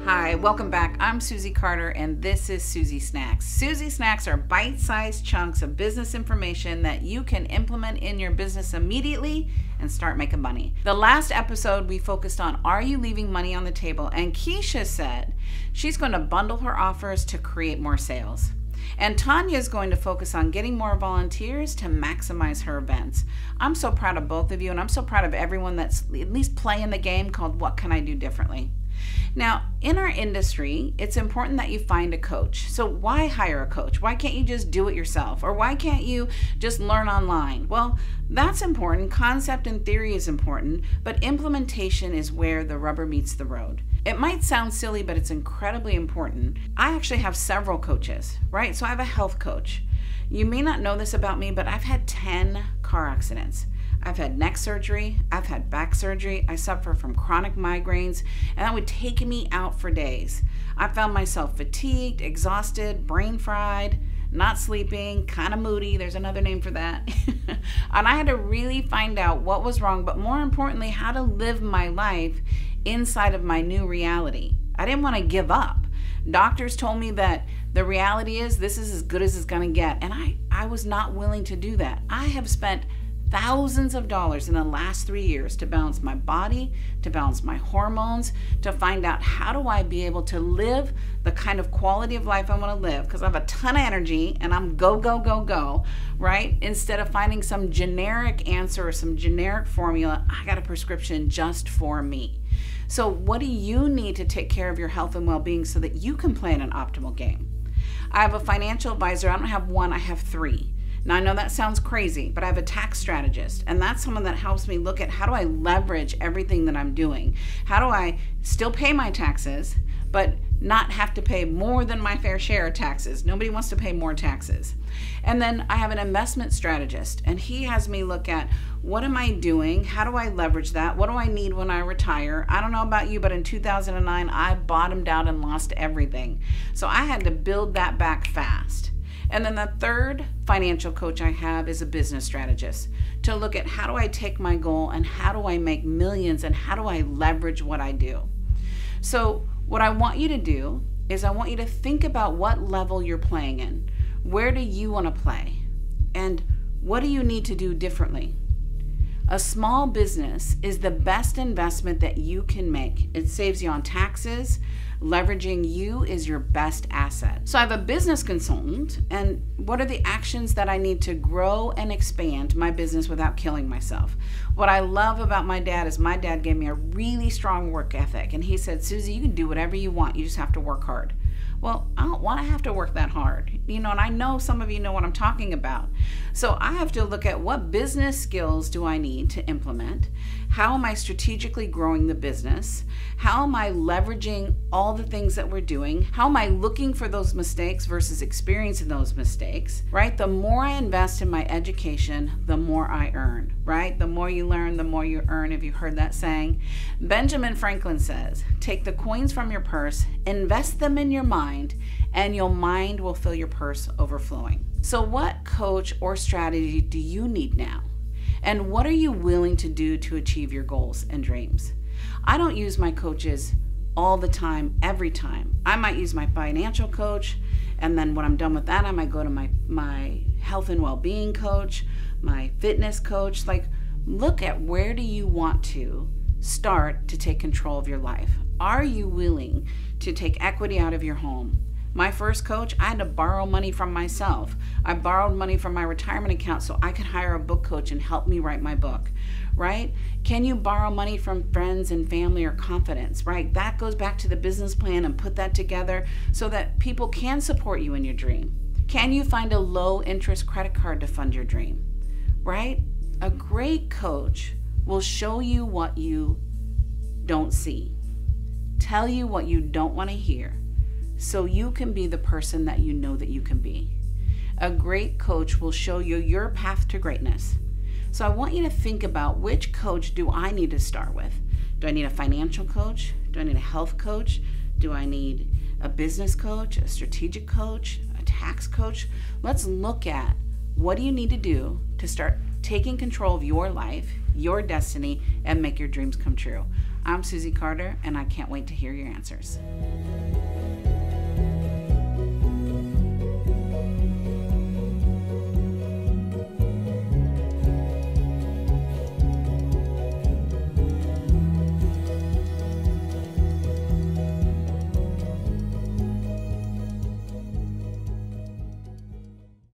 Hi, welcome back. I'm Susie Carter and this is Susie Snacks. Susie Snacks are bite-sized chunks of business information that you can implement in your business immediately and start making money. The last episode we focused on, are you leaving money on the table? And Keisha said she's going to bundle her offers to create more sales. And Tanya is going to focus on getting more volunteers to maximize her events. I'm so proud of both of you, and I'm so proud of everyone that's at least playing the game called What Can I Do Differently? Now, in our industry, it's important that you find a coach. So why hire a coach? Why can't you just do it yourself? Or why can't you just learn online? Well, that's important. Concept and theory is important, but implementation is where the rubber meets the road. It might sound silly, but it's incredibly important. I actually have several coaches, right? So I have a health coach. You may not know this about me, but I've had 10 car accidents. I've had neck surgery, I've had back surgery, I suffer from chronic migraines, and that would take me out for days. I found myself fatigued, exhausted, brain fried, not sleeping, kind of moody, there's another name for that. And I had to really find out what was wrong, but more importantly, how to live my life inside of my new reality. I didn't want to give up. Doctors told me that the reality is this is as good as it's going to get, and I was not willing to do that. I have spent thousands of dollars in the last 3 years to balance my body, to balance my hormones, to find out how do I be able to live the kind of quality of life I want to live, because I have a ton of energy and I'm go, go, go, go, right? Instead of finding some generic answer or some generic formula, I got a prescription just for me. So what do you need to take care of your health and well-being so that you can play in an optimal game? I have a financial advisor. I don't have one, I have 3. Now, I know that sounds crazy, but I have a tax strategist, and that's someone that helps me look at how do I leverage everything that I'm doing? How do I still pay my taxes, but not have to pay more than my fair share of taxes? Nobody wants to pay more taxes. And then I have an investment strategist, and he has me look at what am I doing? How do I leverage that? What do I need when I retire? I don't know about you, but in 2009, I bottomed out and lost everything. So I had to build that back fast. And then the third financial coach I have is a business strategist to look at how do I take my goal and how do I make millions and how do I leverage what I do. So what I want you to do is I want you to think about what level you're playing in. Where do you want to play? And what do you need to do differently? A small business is the best investment that you can make. It saves you on taxes. Leveraging you is your best asset. So I have a business consultant, and what are the actions that I need to grow and expand my business without killing myself? What I love about my dad is my dad gave me a really strong work ethic, and he said, Susie, you can do whatever you want. You just have to work hard. Well, I don't want to have to work that hard, and I know some of you know what I'm talking about. So I have to look at what business skills do I need to implement? How am I strategically growing the business? How am I leveraging all the things that we're doing? How am I looking for those mistakes versus experiencing those mistakes, right? The more I invest in my education, the more I earn, right? The more you learn, the more you earn. Have you heard that saying? Benjamin Franklin says, take the coins from your purse, invest them in your mind, and your mind will fill your purse overflowing. So what coach or strategy do you need now? And what are you willing to do to achieve your goals and dreams? I don't use my coaches all the time, every time. I might use my financial coach, and then when I'm done with that, I might go to my health and well-being coach, my fitness coach. Like, look at where do you want to start to take control of your life? Are you willing to take equity out of your home? My first coach, I had to borrow money from myself. I borrowed money from my retirement account so I could hire a book coach and help me write my book, right? Can you borrow money from friends and family or confidence, right? That goes back to the business plan and put that together so that people can support you in your dream. Can you find a low interest credit card to fund your dream, right? A great coach will show you what you don't see, tell you what you don't want to hear, so you can be the person that you know that you can be. A great coach will show you your path to greatness. So I want you to think about, which coach do I need to start with? Do I need a financial coach? Do I need a health coach? Do I need a business coach, a strategic coach, a tax coach? Let's look at what do you need to do to start taking control of your life, your destiny, and make your dreams come true? I'm Susie Carter, and I can't wait to hear your answers.